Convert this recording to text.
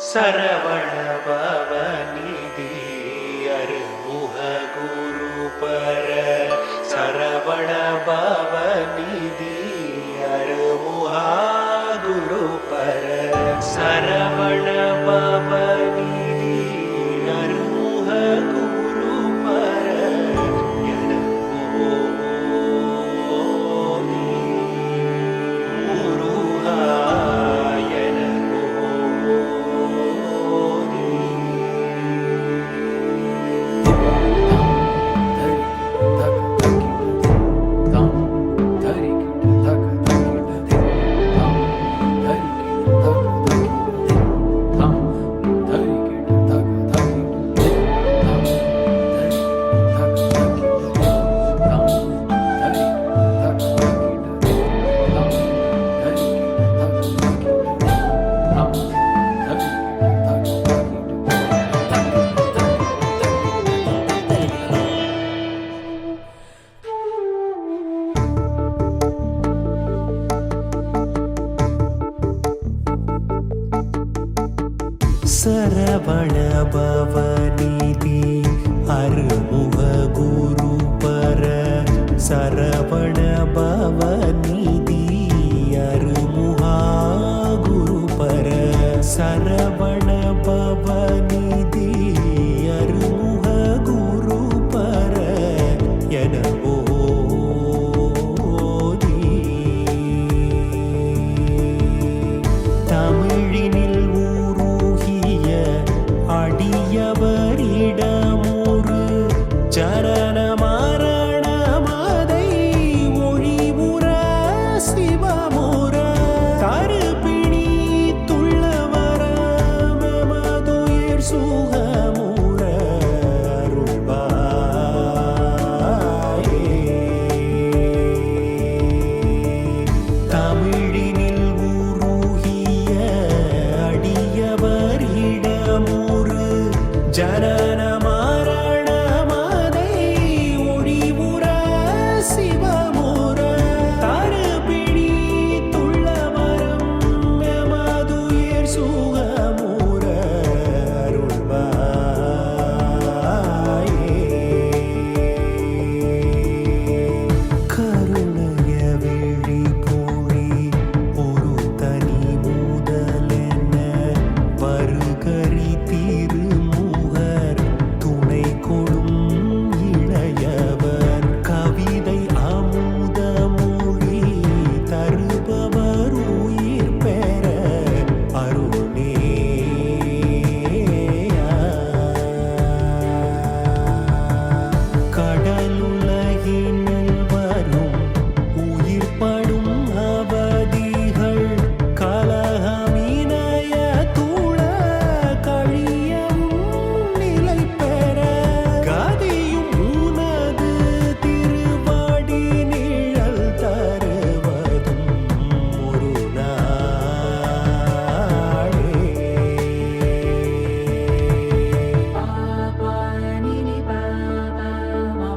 சரவண பவநிதி அருமுக குரு பர சரவண பவநிதி அருமுகா குரு பர சரவண பவநிதி அருமுக குரு பர சரவண பவநிதி அருமுக குரு பர சரவண பவநிதி அருமுகா குரு பர சரவண பவநிதி அருமுக குரு பர என ஓதி தமிழினில் அடியவரிடமொரு சரண மரணமதை ஒழிவுற சிவமுற கருப்பிணி துள்ளவர மதுயிர் சூ